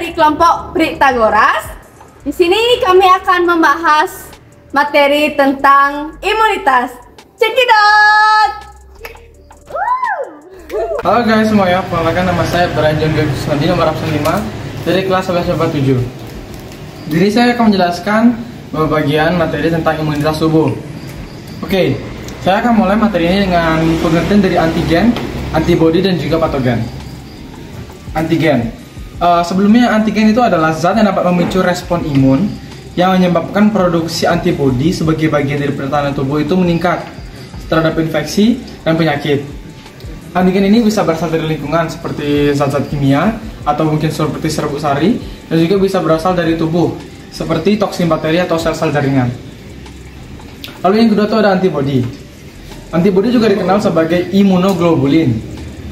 dari kelompok Pythagoras. Di sini kami akan membahas materi tentang imunitas. Check it out! Halo guys semuanya, perkenalkan nama saya Brian Kusnadi, nomor absen 5 dari kelas 11/7. Jadi saya akan menjelaskan beberapa bagian materi tentang imunitas tubuh. Oke, saya akan mulai materi ini dengan pengertian dari antigen, antibodi, dan juga patogen. Antigen. Sebelumnya antigen itu adalah zat yang dapat memicu respon imun yang menyebabkan produksi antibodi sebagai bagian dari pertahanan tubuh itu meningkat terhadap infeksi dan penyakit. Antigen ini bisa berasal dari lingkungan seperti zat-zat kimia atau mungkin seperti serbuk sari, dan juga bisa berasal dari tubuh seperti toksin bakteri atau sel-sel jaringan. Lalu yang kedua itu ada antibodi. Antibodi juga dikenal sebagai imunoglobulin.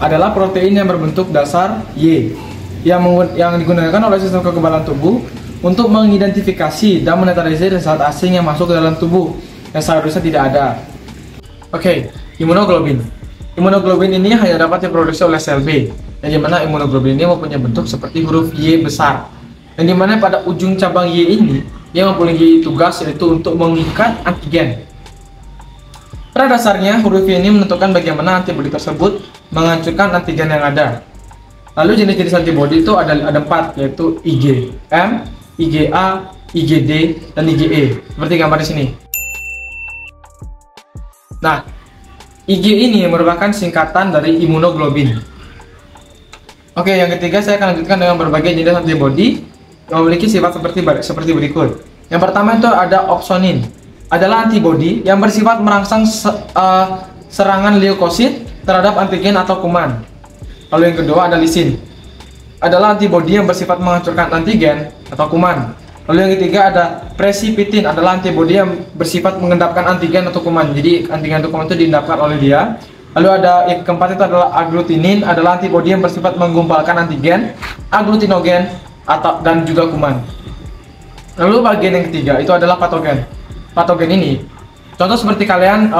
Adalah protein yang berbentuk dasar Y yang digunakan oleh sistem kekebalan tubuh untuk mengidentifikasi dan menetralisir zat asing yang masuk ke dalam tubuh yang seharusnya tidak ada. Oke, imunoglobulin. Imunoglobulin ini hanya dapat diproduksi oleh sel B, yang dimana imunoglobulin ini mempunyai bentuk seperti huruf Y besar, yang dimana pada ujung cabang Y ini yang mempunyai tugas yaitu untuk mengikat antigen. Pada dasarnya huruf Y ini menentukan bagaimana antibodi tersebut menghancurkan antigen yang ada. Lalu jenis-jenis antibodi itu ada 4, yaitu IgM, IgA, IgD, dan IgE seperti gambar di sini. Nah, Ig ini merupakan singkatan dari imunoglobulin. Oke, yang ketiga saya akan lanjutkan dengan berbagai jenis antibodi yang memiliki sifat seperti berikut. Yang pertama itu ada opsonin. Adalah antibodi yang bersifat merangsang serangan leukosit terhadap antigen atau kuman. Lalu yang kedua ada lisin. Adalah antibodi yang bersifat menghancurkan antigen atau kuman. Lalu yang ketiga ada precipitin, adalah antibodi yang bersifat mengendapkan antigen atau kuman. Jadi antigen atau kuman itu diendapkan oleh dia. Lalu ada yang keempat itu adalah agglutinin, adalah antibodi yang bersifat menggumpalkan antigen, agglutinogen dan juga kuman. Lalu bagian yang ketiga itu adalah patogen. Patogen ini contoh seperti kalian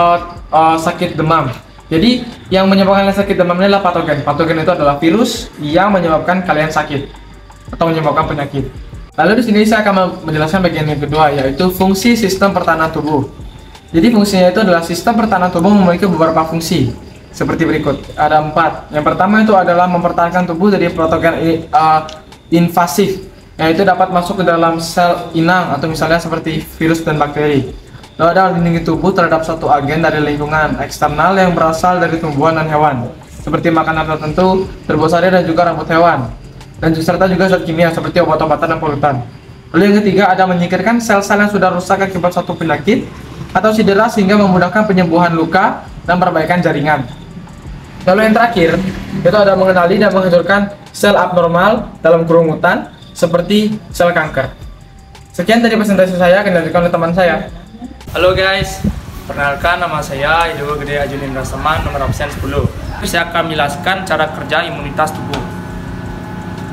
sakit demam. Jadi yang menyebabkan kalian sakit demam ini adalah patogen. Patogen itu adalah virus yang menyebabkan kalian sakit atau menyebabkan penyakit. Lalu di sini saya akan menjelaskan bagian yang kedua, yaitu fungsi sistem pertahanan tubuh. Jadi fungsinya itu adalah sistem pertahanan tubuh memiliki beberapa fungsi seperti berikut. Ada 4. Yang pertama itu adalah mempertahankan tubuh dari patogen invasif, yaitu dapat masuk ke dalam sel inang atau misalnya seperti virus dan bakteri. Lalu ada melindungi tubuh terhadap suatu agen dari lingkungan eksternal yang berasal dari tumbuhan dan hewan, seperti makanan tertentu, terbosari dan juga rambut hewan. Dan serta juga zat kimia seperti obat-obatan dan polutan. Lalu yang ketiga ada menyingkirkan sel-sel yang sudah rusak akibat suatu penyakit atau cedera sehingga memudahkan penyembuhan luka dan perbaikan jaringan. Lalu yang terakhir itu ada mengenali dan menghancurkan sel abnormal dalam kerumutan seperti sel kanker. Sekian dari presentasi saya, akan dilanjutkan oleh teman saya. Halo guys, perkenalkan nama saya Ido Gede Ajulin Rasaman, nomor absen 10. Saya akan menjelaskan cara kerja imunitas tubuh.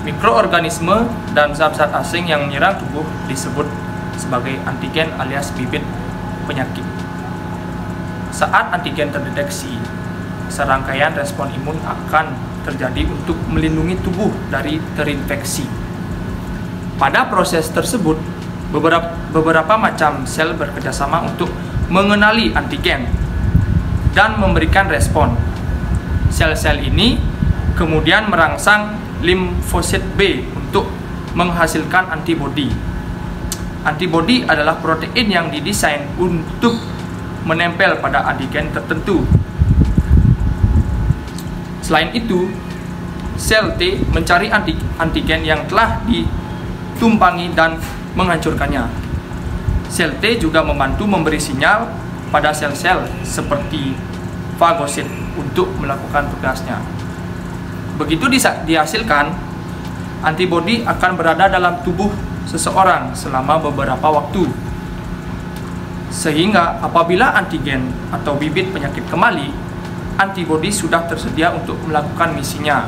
Mikroorganisme dan zat-zat asing yang menyerang tubuh disebut sebagai antigen alias bibit penyakit. Saat antigen terdeteksi, serangkaian respon imun akan terjadi untuk melindungi tubuh dari terinfeksi. Pada proses tersebut, beberapa macam sel bekerjasama untuk mengenali antigen dan memberikan respon. Sel-sel ini kemudian merangsang limfosit B untuk menghasilkan antibodi. Antibodi adalah protein yang didesain untuk menempel pada antigen tertentu. Selain itu, sel T mencari antigen yang telah ditumpangi dan menghancurkannya. Sel T juga membantu memberi sinyal pada sel-sel seperti fagosit untuk melakukan tugasnya. Begitu dihasilkan, antibodi akan berada dalam tubuh seseorang selama beberapa waktu. Sehingga apabila antigen atau bibit penyakit kembali, antibodi sudah tersedia untuk melakukan misinya.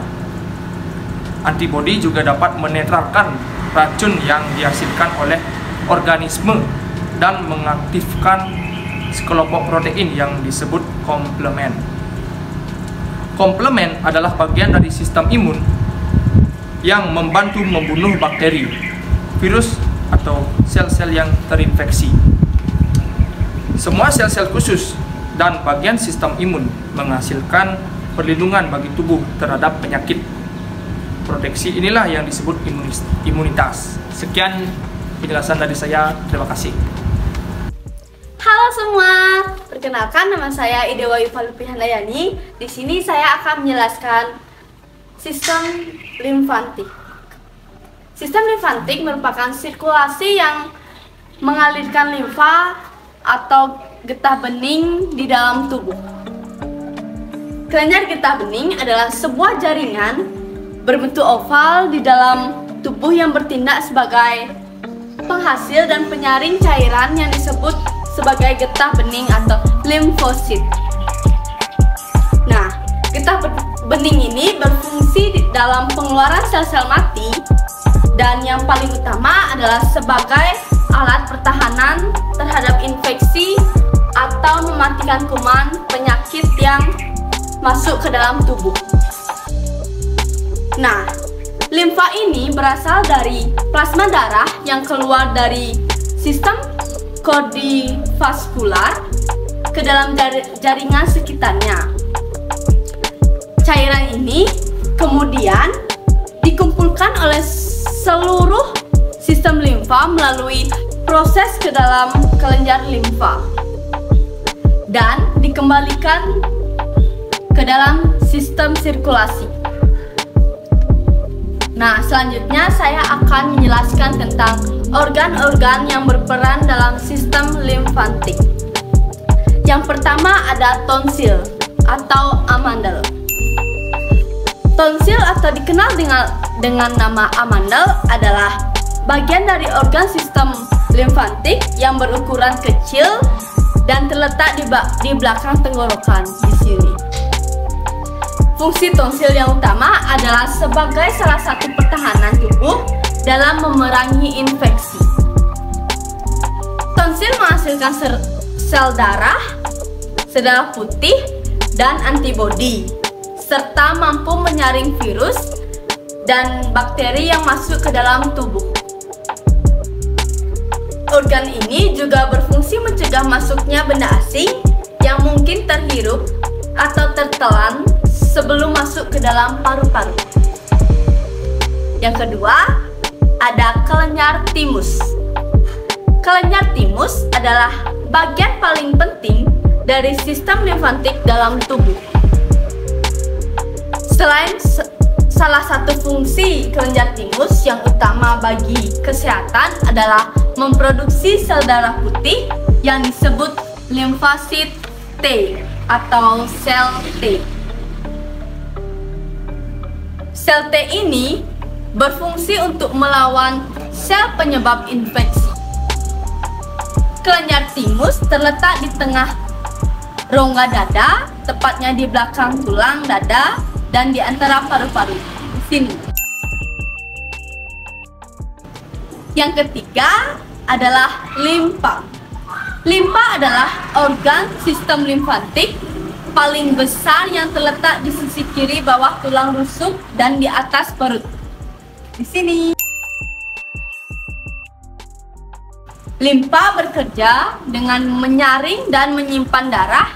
Antibodi juga dapat menetralkan racun yang dihasilkan oleh organisme dan mengaktifkan sekelompok protein yang disebut komplement. Komplement adalah bagian dari sistem imun yang membantu membunuh bakteri, virus, atau sel-sel yang terinfeksi. Semua sel-sel khusus dan bagian sistem imun menghasilkan perlindungan bagi tubuh terhadap penyakit. Proteksi inilah yang disebut imunitas. Sekian penjelasan dari saya. Terima kasih. Halo semua, perkenalkan nama saya Idewa Yuvalupi Handayani. Di sini saya akan menjelaskan sistem limfatik. Sistem limfatik merupakan sirkulasi yang mengalirkan limfa atau getah bening di dalam tubuh. Kelenjar getah bening adalah sebuah jaringan berbentuk oval di dalam tubuh yang bertindak sebagai penghasil dan penyaring cairan yang disebut sebagai getah bening atau limfosit. Nah, getah bening ini berfungsi dalam pengeluaran sel-sel mati dan yang paling utama adalah sebagai alat pertahanan terhadap infeksi atau mematikan kuman penyakit yang masuk ke dalam tubuh. Nah, limfa ini berasal dari plasma darah yang keluar dari sistem kardiovaskular ke dalam jaringan sekitarnya. Cairan ini kemudian dikumpulkan oleh seluruh sistem limfa melalui proses ke dalam kelenjar limfa dan dikembalikan ke dalam sistem sirkulasi. Nah, selanjutnya saya akan menjelaskan tentang organ-organ yang berperan dalam sistem limfatik. Yang pertama ada tonsil atau amandel. Tonsil atau dikenal dengan nama amandel adalah bagian dari organ sistem limfatik yang berukuran kecil dan terletak di belakang tenggorokan di sini. Fungsi tonsil yang utama adalah sebagai salah satu pertahanan tubuh dalam memerangi infeksi. Tonsil menghasilkan sel darah putih, dan antibodi, serta mampu menyaring virus dan bakteri yang masuk ke dalam tubuh. Organ ini juga berfungsi mencegah masuknya benda asing yang mungkin terhirup atau tertelan sebelum masuk ke dalam paru-paru. Yang kedua, ada kelenjar timus. Kelenjar timus adalah bagian paling penting dari sistem limfatik dalam tubuh. Selain salah satu fungsi kelenjar timus yang utama bagi kesehatan adalah memproduksi sel darah putih yang disebut limfosit T atau sel T. Sel T ini berfungsi untuk melawan sel penyebab infeksi. Kelenjar timus terletak di tengah rongga dada, tepatnya di belakang tulang dada dan di antara paru-paru. Di sini. Yang ketiga adalah limpa. Limpa adalah organ sistem limfatik paling besar yang terletak di sisi kiri bawah tulang rusuk dan di atas perut. Di sini. Limpa bekerja dengan menyaring dan menyimpan darah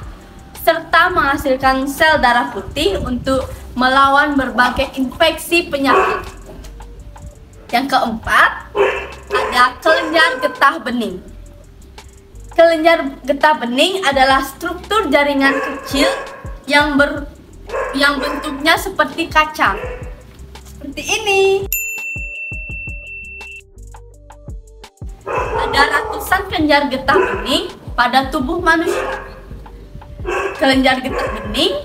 serta menghasilkan sel darah putih untuk melawan berbagai infeksi penyakit. Yang keempat, ada kelenjar getah bening. Kelenjar getah bening adalah struktur jaringan kecil yang bentuknya seperti kacang. Seperti ini. Ada ratusan kelenjar getah bening pada tubuh manusia. Kelenjar getah bening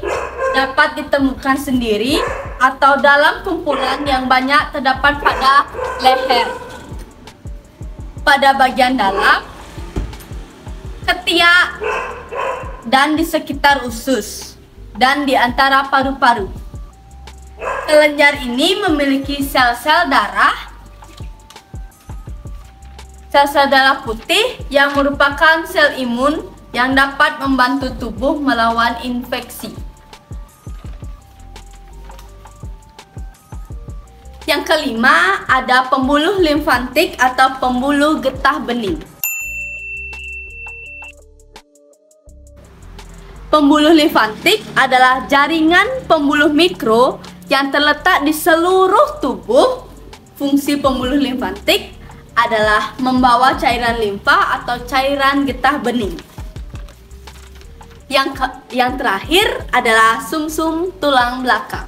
dapat ditemukan sendiri atau dalam kumpulan yang banyak terdapat pada leher, pada bagian dalam, ketiak, dan di sekitar usus, dan di antara paru-paru. Kelenjar ini memiliki sel-sel darah putih yang merupakan sel imun yang dapat membantu tubuh melawan infeksi. Yang kelima, ada pembuluh limfatik atau pembuluh getah bening. Pembuluh limfatik adalah jaringan pembuluh mikro yang terletak di seluruh tubuh. Fungsi pembuluh limfatik adalah membawa cairan limfa atau cairan getah bening. Yang terakhir adalah sumsum tulang belakang.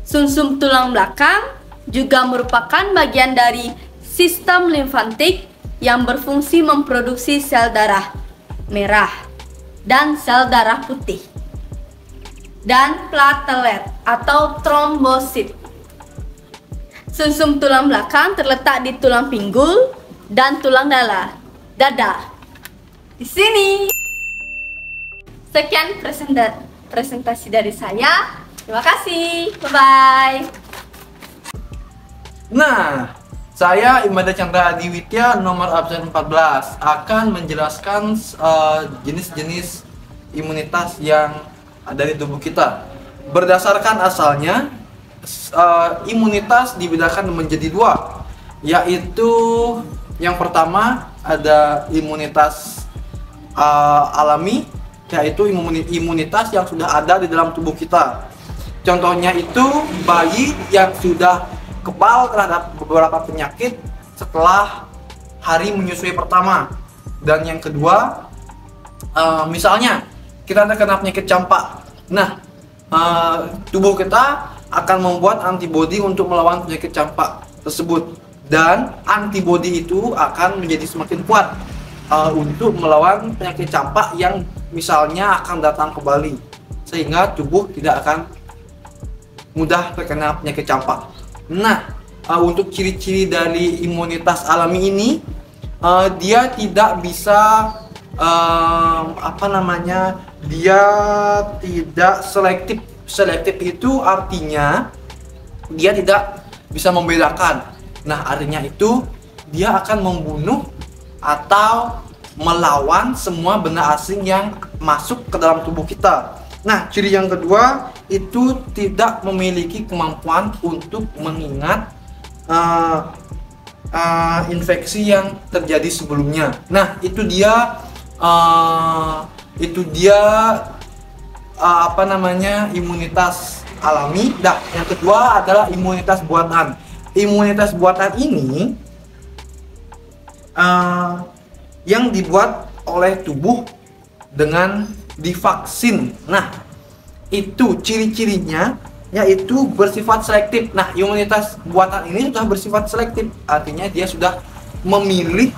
Sumsum tulang belakang juga merupakan bagian dari sistem limfatik yang berfungsi memproduksi sel darah merah dan sel darah putih dan platelet atau trombosit. Sumsum tulang belakang terletak di tulang pinggul dan tulang dada. Di sini. Sekian presentasi dari saya. Terima kasih. Bye-bye. Nah, saya Imada Chandra Adiwitya, nomor absen 14, akan menjelaskan jenis-jenis imunitas yang ada di tubuh kita. Berdasarkan asalnya, imunitas dibedakan menjadi dua, yaitu yang pertama ada imunitas alami, yaitu imunitas yang sudah ada di dalam tubuh kita. Contohnya itu bayi yang sudah kebal terhadap beberapa penyakit setelah hari menyusui pertama. Dan yang kedua, misalnya kita terkena penyakit campak. Nah, tubuh kita akan membuat antibodi untuk melawan penyakit campak tersebut, dan antibodi itu akan menjadi semakin kuat untuk melawan penyakit campak yang misalnya akan datang kembali, sehingga tubuh tidak akan mudah terkena penyakit campak. Nah, untuk ciri-ciri dari imunitas alami ini, dia tidak bisa dia tidak selektif. Selektif itu artinya dia tidak bisa membedakan. Nah, artinya itu dia akan membunuh atau melawan semua benda asing yang masuk ke dalam tubuh kita. Nah, ciri yang kedua itu tidak memiliki kemampuan untuk mengingat infeksi yang terjadi sebelumnya. Nah, itu dia imunitas alami. Nah, yang kedua adalah imunitas buatan. Imunitas buatan ini yang dibuat oleh tubuh dengan divaksin. Nah, itu ciri-cirinya yaitu bersifat selektif. Nah, imunitas buatan ini sudah bersifat selektif, artinya dia sudah memilih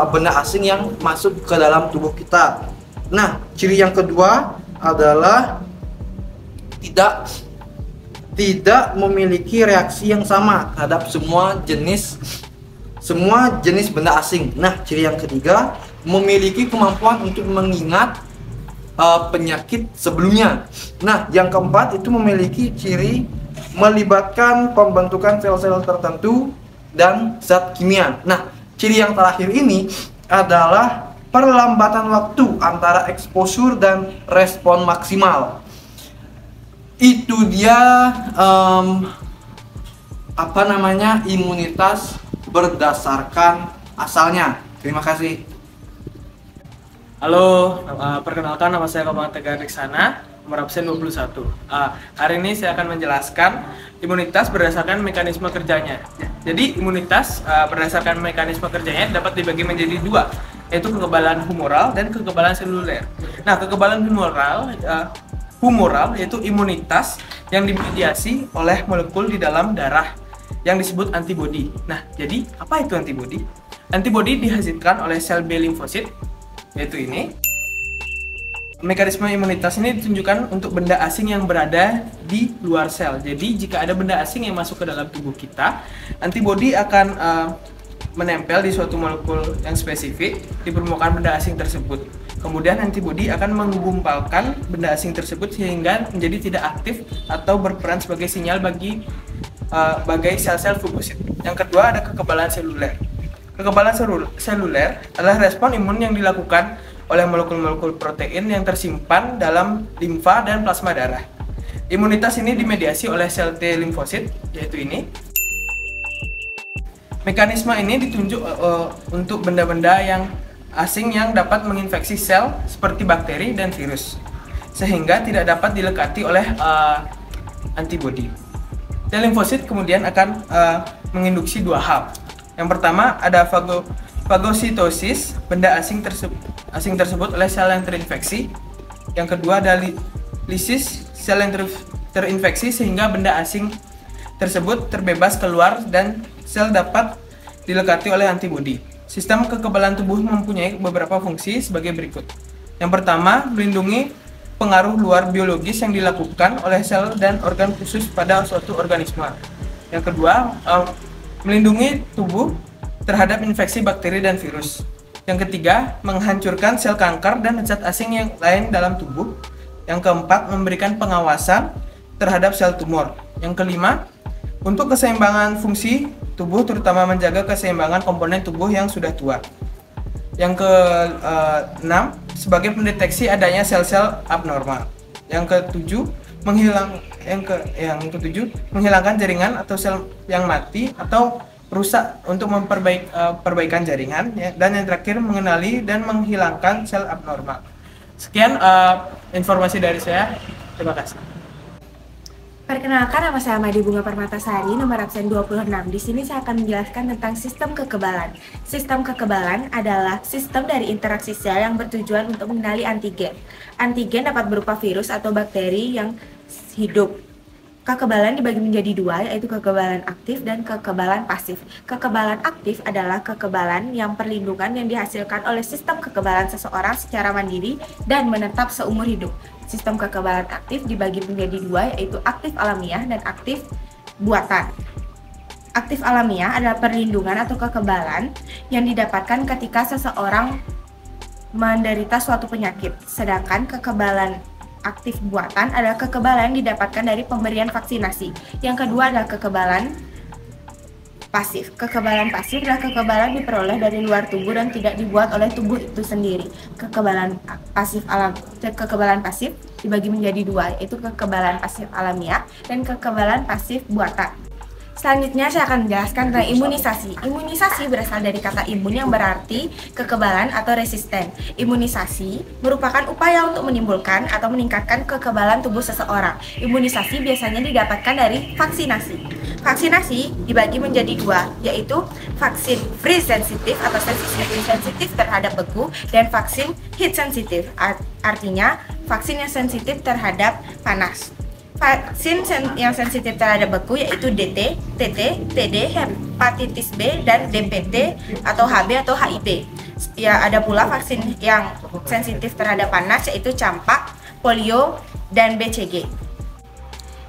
benda asing yang masuk ke dalam tubuh kita. Nah, ciri yang kedua adalah tidak memiliki reaksi yang sama terhadap semua jenis benda asing. Nah, ciri yang ketiga memiliki kemampuan untuk mengingat penyakit sebelumnya. Nah, yang keempat itu memiliki ciri melibatkan pembentukan sel-sel tertentu dan zat kimia. Nah, ciri yang terakhir ini adalah perlambatan waktu antara exposure dan respon maksimal. Itu dia imunitas berdasarkan asalnya. Terima kasih. Halo, perkenalkan nama saya Bapak Tegar Riksana, nomor absen 21. Hari ini saya akan menjelaskan imunitas berdasarkan mekanisme kerjanya. Jadi imunitas berdasarkan mekanisme kerjanya dapat dibagi menjadi dua, yaitu kekebalan humoral dan kekebalan seluler. Nah, kekebalan humoral yaitu imunitas yang dimediasi oleh molekul di dalam darah yang disebut antibodi. Nah, jadi apa itu antibodi? Antibodi dihasilkan oleh sel B limfosit, yaitu ini. Mekanisme imunitas ini ditunjukkan untuk benda asing yang berada di luar sel. Jadi jika ada benda asing yang masuk ke dalam tubuh kita, antibodi akan menempel di suatu molekul yang spesifik di permukaan benda asing tersebut. Kemudian antibodi akan menggumpalkan benda asing tersebut sehingga menjadi tidak aktif atau berperan sebagai sinyal bagi sel-sel fugosit. Yang kedua ada kekebalan seluler. Kekebalan seluler adalah respon imun yang dilakukan oleh molekul-molekul protein yang tersimpan dalam limfa dan plasma darah. Imunitas ini dimediasi oleh sel T limfosit, yaitu ini. Mekanisme ini ditunjuk untuk benda-benda yang asing yang dapat menginfeksi sel seperti bakteri dan virus, sehingga tidak dapat dilekati oleh antibodi. Sel limfosit kemudian akan menginduksi dua hal. Yang pertama ada fagositosis, benda asing tersebut oleh sel yang terinfeksi. Yang kedua ada lisis, sel yang terinfeksi sehingga benda asing tersebut terbebas keluar dan sel dapat dilekati oleh antibodi. Sistem kekebalan tubuh mempunyai beberapa fungsi sebagai berikut. Yang pertama, melindungi pengaruh luar biologis yang dilakukan oleh sel dan organ khusus pada suatu organisme. Yang kedua, melindungi tubuh terhadap infeksi bakteri dan virus. Yang ketiga, menghancurkan sel kanker dan zat asing yang lain dalam tubuh. Yang keempat, memberikan pengawasan terhadap sel tumor. Yang kelima, untuk keseimbangan fungsi tubuh, terutama menjaga keseimbangan komponen tubuh yang sudah tua. Yang keenam, sebagai pendeteksi adanya sel-sel abnormal. Yang ketujuh, menghilangkan jaringan atau sel yang mati atau rusak untuk perbaikan jaringan. Dan yang terakhir, mengenali dan menghilangkan sel abnormal. Sekian informasi dari saya. Terima kasih. Perkenalkan, nama saya Madi Bunga Permatasari, nomor absen 26. Di sini saya akan menjelaskan tentang sistem kekebalan. Sistem kekebalan adalah sistem dari interaksi sel yang bertujuan untuk mengenali antigen. Antigen dapat berupa virus atau bakteri yang hidup. Kekebalan dibagi menjadi dua, yaitu kekebalan aktif dan kekebalan pasif. Kekebalan aktif adalah kekebalan yang perlindungan yang dihasilkan oleh sistem kekebalan seseorang secara mandiri dan menetap seumur hidup. Sistem kekebalan aktif dibagi menjadi dua, yaitu aktif alamiah dan aktif buatan. Aktif alamiah adalah perlindungan atau kekebalan yang didapatkan ketika seseorang menderita suatu penyakit, sedangkan kekebalan aktif buatan adalah kekebalan yang didapatkan dari pemberian vaksinasi. Yang kedua adalah kekebalan pasif. Kekebalan pasif adalah kekebalan diperoleh dari luar tubuh dan tidak dibuat oleh tubuh itu sendiri. Kekebalan pasif dibagi menjadi dua, yaitu kekebalan pasif alamiah dan kekebalan pasif buatan. Selanjutnya saya akan menjelaskan tentang imunisasi. Imunisasi berasal dari kata imun yang berarti kekebalan atau resisten. Imunisasi merupakan upaya untuk menimbulkan atau meningkatkan kekebalan tubuh seseorang. Imunisasi biasanya didapatkan dari vaksinasi. Vaksinasi dibagi menjadi dua, yaitu vaksin freeze sensitif atau sensitif terhadap beku dan vaksin heat sensitif, artinya vaksin yang sensitif terhadap panas. Vaksin yang sensitif terhadap beku yaitu DT, TT, TD, hepatitis B, dan DPT atau HB atau HIV. Ya, ada pula vaksin yang sensitif terhadap panas yaitu campak, polio, dan BCG.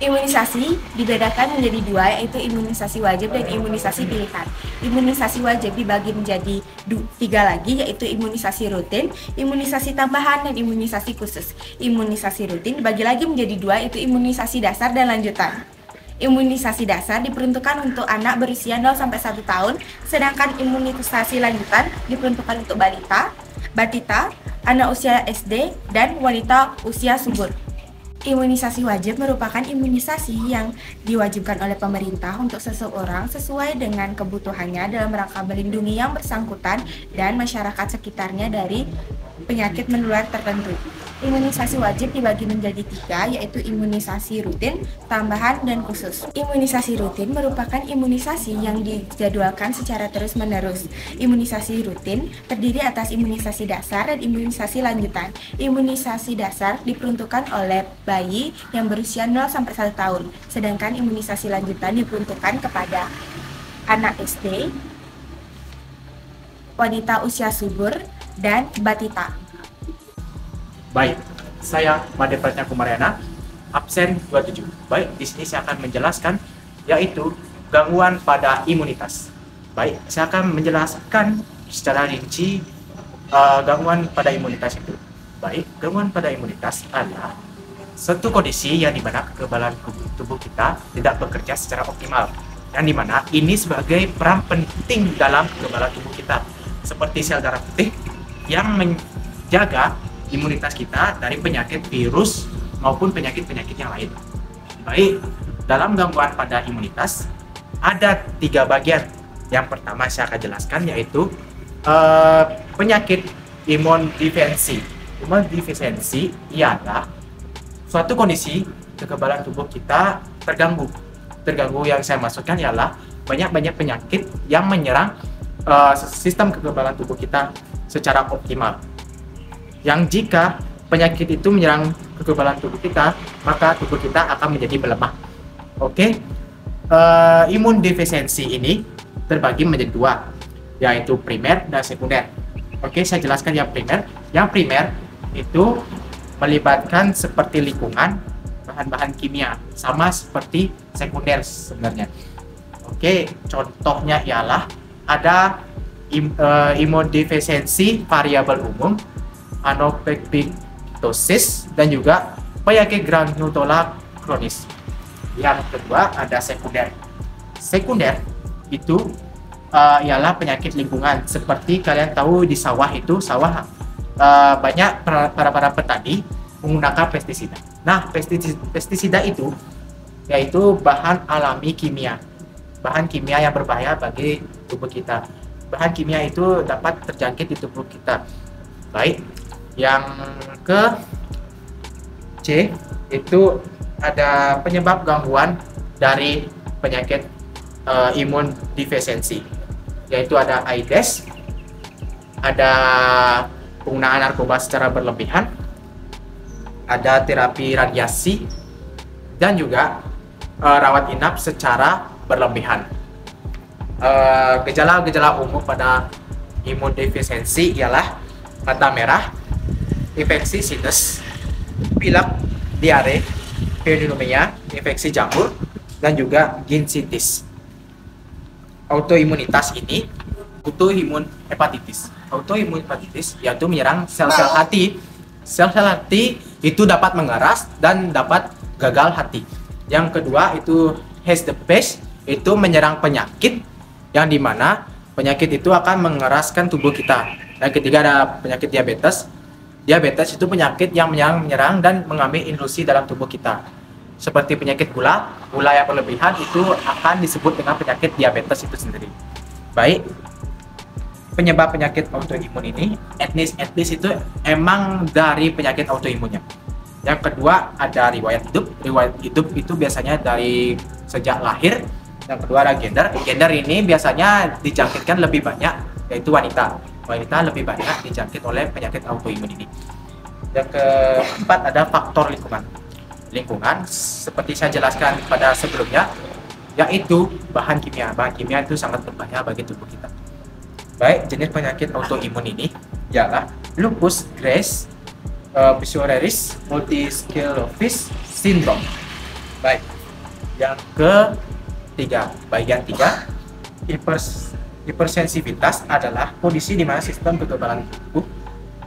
Imunisasi dibedakan menjadi dua, yaitu imunisasi wajib dan imunisasi pilihan. Imunisasi wajib dibagi menjadi tiga lagi, yaitu imunisasi rutin, imunisasi tambahan, dan imunisasi khusus. Imunisasi rutin dibagi lagi menjadi dua, yaitu imunisasi dasar dan lanjutan. Imunisasi dasar diperuntukkan untuk anak berusia 0-1 tahun, sedangkan imunisasi lanjutan diperuntukkan untuk balita, anak usia SD, dan wanita usia subur. Imunisasi wajib merupakan imunisasi yang diwajibkan oleh pemerintah untuk seseorang sesuai dengan kebutuhannya dalam rangka melindungi yang bersangkutan dan masyarakat sekitarnya dari penyakit menular tertentu. Imunisasi wajib dibagi menjadi tiga, yaitu imunisasi rutin, tambahan, dan khusus. Imunisasi rutin merupakan imunisasi yang dijadwalkan secara terus-menerus. Imunisasi rutin terdiri atas imunisasi dasar dan imunisasi lanjutan. Imunisasi dasar diperuntukkan oleh bayi yang berusia 0-1 tahun, sedangkan imunisasi lanjutan diperuntukkan kepada anak SD, wanita usia subur, dan batita. Baik, saya Made Pratnya Kumariana, absen 27. Baik, di sini saya akan menjelaskan yaitu gangguan pada imunitas. Baik, saya akan menjelaskan secara rinci gangguan pada imunitas itu. Baik, gangguan pada imunitas adalah suatu kondisi yang dimana kekebalan tubuh kita tidak bekerja secara optimal, yang dimana ini sebagai peran penting dalam kekebalan tubuh kita, seperti sel darah putih yang menjaga imunitas kita dari penyakit virus maupun penyakit-penyakit yang lain. Baik, dalam gangguan pada imunitas ada 3 bagian. Yang pertama saya akan jelaskan yaitu penyakit imunodefensi. Imunodefensi ialah suatu kondisi kekebalan tubuh kita terganggu. Terganggu yang saya maksudkan ialah banyak penyakit yang menyerang sistem kekebalan tubuh kita secara optimal. Yang jika penyakit itu menyerang kekebalan tubuh kita, maka tubuh kita akan menjadi melemah. Oke, imunodefensi ini terbagi menjadi 2, yaitu primer dan sekunder. Oke, saya jelaskan yang primer. Yang primer itu melibatkan seperti lingkungan, bahan-bahan kimia, sama seperti sekunder sebenarnya. Oke, contohnya ialah ada imunodefensi variabel umum, anopektosis, dan juga penyakit granulosa kronis. Yang kedua ada sekunder. Sekunder itu ialah penyakit lingkungan. Seperti kalian tahu di sawah itu, banyak para petani menggunakan pestisida. Nah, pestisida itu yaitu bahan alami kimia. Bahan kimia yang berbahaya bagi tubuh kita. Bahan kimia itu dapat terjangkit di tubuh kita. Baik, yang ke C itu ada penyebab gangguan dari penyakit imunodefensi, yaitu ada AIDS, ada penggunaan narkoba secara berlebihan, ada terapi radiasi, dan juga rawat inap secara berlebihan. Gejala-gejala umum pada imunodefensi ialah mata merah, infeksi sinus, pilek, diare, pneumonia, infeksi jamur, dan juga gingivitis. Autoimunitas ini autoimun hepatitis. Autoimun hepatitis yaitu menyerang sel-sel hati. Sel-sel hati itu dapat mengeras dan dapat gagal hati. Yang kedua itu HBsAg, itu menyerang penyakit yang dimana penyakit itu akan mengeraskan tubuh kita. Dan ketiga ada penyakit diabetes. Diabetes itu penyakit yang menyerang dan mengambil ilusi dalam tubuh kita. Seperti penyakit gula yang berlebihan itu akan disebut dengan penyakit diabetes itu sendiri. Baik, penyebab penyakit autoimun ini, etnis itu emang dari penyakit autoimunnya. Yang kedua ada riwayat hidup. Riwayat hidup itu biasanya dari sejak lahir. Yang kedua ada gender. Gender ini biasanya dijangkitkan lebih banyak, yaitu wanita. Wanita lebih banyak dijangkit oleh penyakit autoimun ini. Yang keempat ada faktor lingkungan. Lingkungan seperti saya jelaskan pada sebelumnya, yaitu bahan kimia. Bahan kimia itu sangat berbahaya bagi tubuh kita. Baik, jenis penyakit autoimun ini ialah lupus, Graves, psoriasis, multisclerosis syndrome. Baik, yang ketiga, bagian 3, hipersensitivitas adalah kondisi di mana sistem kekebalan tubuh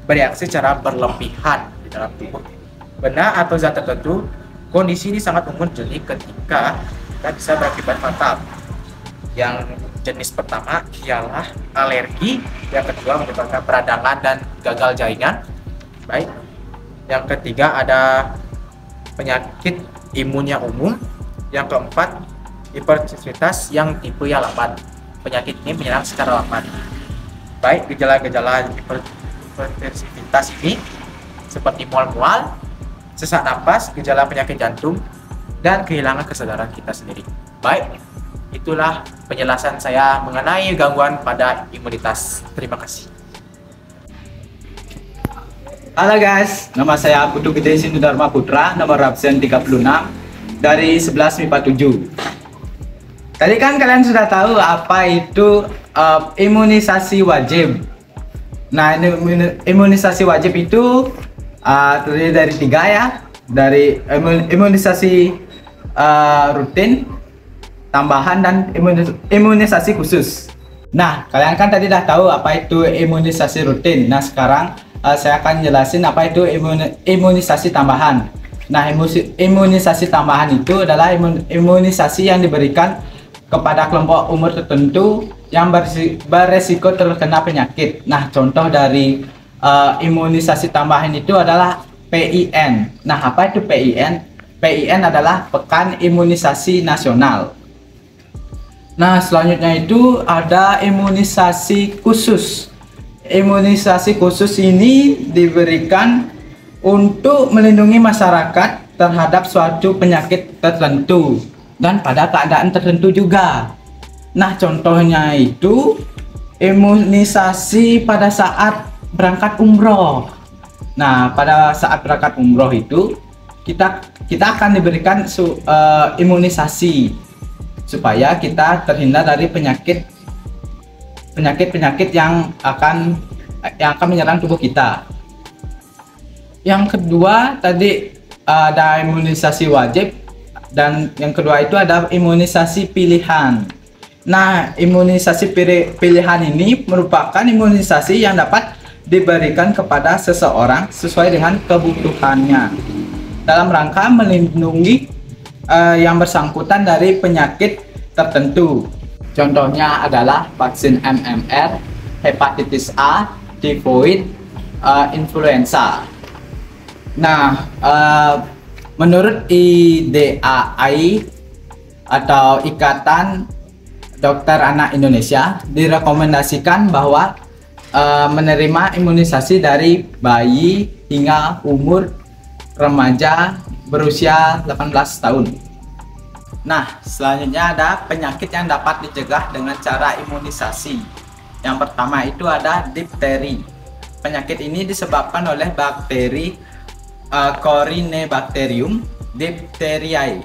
bereaksi secara berlebihan di dalam tubuh. Benda atau zat tertentu, kondisi ini sangat umum jadi ketika kita bisa berakibat fatal. Yang jenis pertama ialah alergi, yang kedua menyebabkan peradangan dan gagal jaringan. Baik, yang ketiga ada penyakit imun yang umum. Yang keempat, hipersensitivitas yang tipe yang lambat. Penyakit ini menyerang secara lambat. Baik, gejala-gejala hipersensitivitas ini seperti mual-mual, sesak napas, gejala penyakit jantung, dan kehilangan kesadaran kita sendiri. Baik, itulah penjelasan saya mengenai gangguan pada imunitas. Terima kasih. Halo guys, nama saya Putu Gede Sindu Dharma Putra, nomor absen 36 dari 11 MIPA 7. Tadi kan kalian sudah tahu apa itu imunisasi wajib. Nah, imunisasi wajib itu terdiri dari 3 ya, dari imunisasi rutin, tambahan, dan imunisasi khusus. Nah, kalian kan tadi udah tahu apa itu imunisasi rutin. Nah, sekarang saya akan jelasin apa itu imunisasi tambahan. Nah, imunisasi tambahan itu adalah imunisasi yang diberikan kepada kelompok umur tertentu yang beresiko terkena penyakit. Nah, contoh dari imunisasi tambahan itu adalah PIN. Nah, apa itu PIN? PIN adalah Pekan Imunisasi Nasional. Nah, selanjutnya itu ada imunisasi khusus. Imunisasi khusus ini diberikan untuk melindungi masyarakat terhadap suatu penyakit tertentu dan pada keadaan tertentu juga. Nah, contohnya itu imunisasi pada saat berangkat umroh. Nah, pada saat berangkat umroh itu kita akan diberikan imunisasi supaya kita terhindar dari penyakit yang akan menyerang tubuh kita. Yang kedua tadi ada imunisasi wajib, dan yang kedua itu ada imunisasi pilihan. Nah, imunisasi pilihan ini merupakan imunisasi yang dapat diberikan kepada seseorang sesuai dengan kebutuhannya dalam rangka melindungi yang bersangkutan dari penyakit tertentu. Contohnya adalah vaksin MMR, hepatitis A, tifoid, influenza. Nah, menurut IDAI atau Ikatan Dokter Anak Indonesia direkomendasikan bahwa menerima imunisasi dari bayi hingga umur remaja berusia 18 tahun. Nah, selanjutnya ada penyakit yang dapat dicegah dengan cara imunisasi. Yang pertama itu ada difteri. Penyakit ini disebabkan oleh bakteri Corynebacterium diphtheriae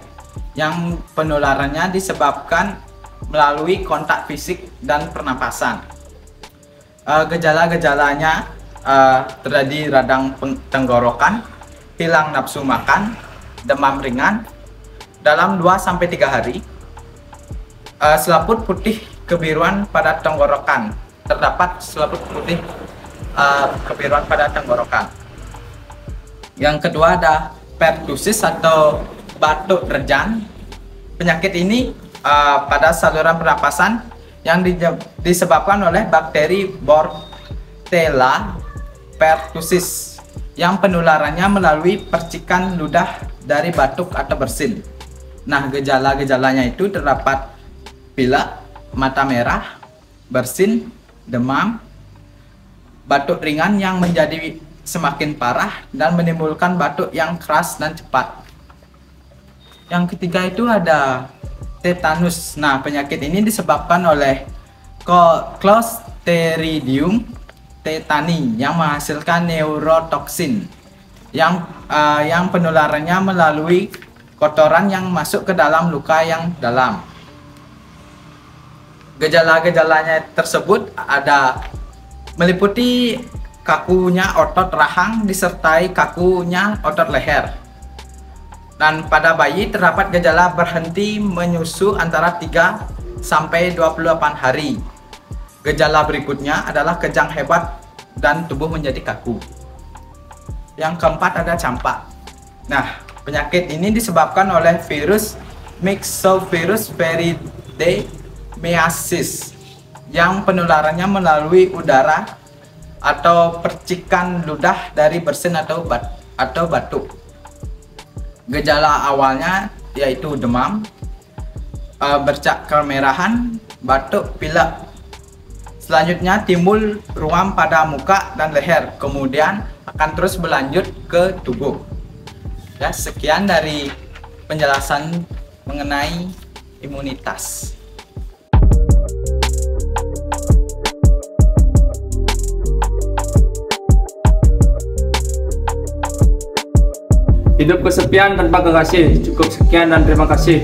yang penularannya disebabkan melalui kontak fisik dan pernapasan. Gejala-gejalanya terjadi radang tenggorokan, hilang nafsu makan, demam ringan dalam 2-3 hari, selaput putih kebiruan pada tenggorokan. Terdapat selaput putih kebiruan pada tenggorokan. Yang kedua ada pertusis atau batuk terjang. Penyakit ini pada saluran pernapasan yang disebabkan oleh bakteri Bordetella pertussis yang penularannya melalui percikan ludah dari batuk atau bersin. Nah, gejala-gejalanya itu terdapat pilek, mata merah, bersin, demam, batuk ringan yang menjadi semakin parah dan menimbulkan batuk yang keras dan cepat. Yang ketiga itu ada tetanus. Nah, penyakit ini disebabkan oleh Clostridium tetani yang menghasilkan neurotoksin yang penularannya melalui kotoran yang masuk ke dalam luka yang dalam. Gejala-gejalanya tersebut ada meliputi kakunya otot rahang disertai kakunya otot leher. Dan pada bayi terdapat gejala berhenti menyusu antara 3 sampai 28 hari. Gejala berikutnya adalah kejang hebat dan tubuh menjadi kaku. Yang keempat ada campak. Nah, penyakit ini disebabkan oleh virus Myxovirus veridemeasis yang penularannya melalui udara atau percikan ludah dari bersin atau batuk. Gejala awalnya yaitu demam, bercak kemerahan, batuk, pilek. Selanjutnya timbul ruam pada muka dan leher, kemudian akan terus berlanjut ke tubuh. Ya, sekian dari penjelasan mengenai imunitas. Hidup kesepian tanpa kekasih. Cukup sekian dan terima kasih.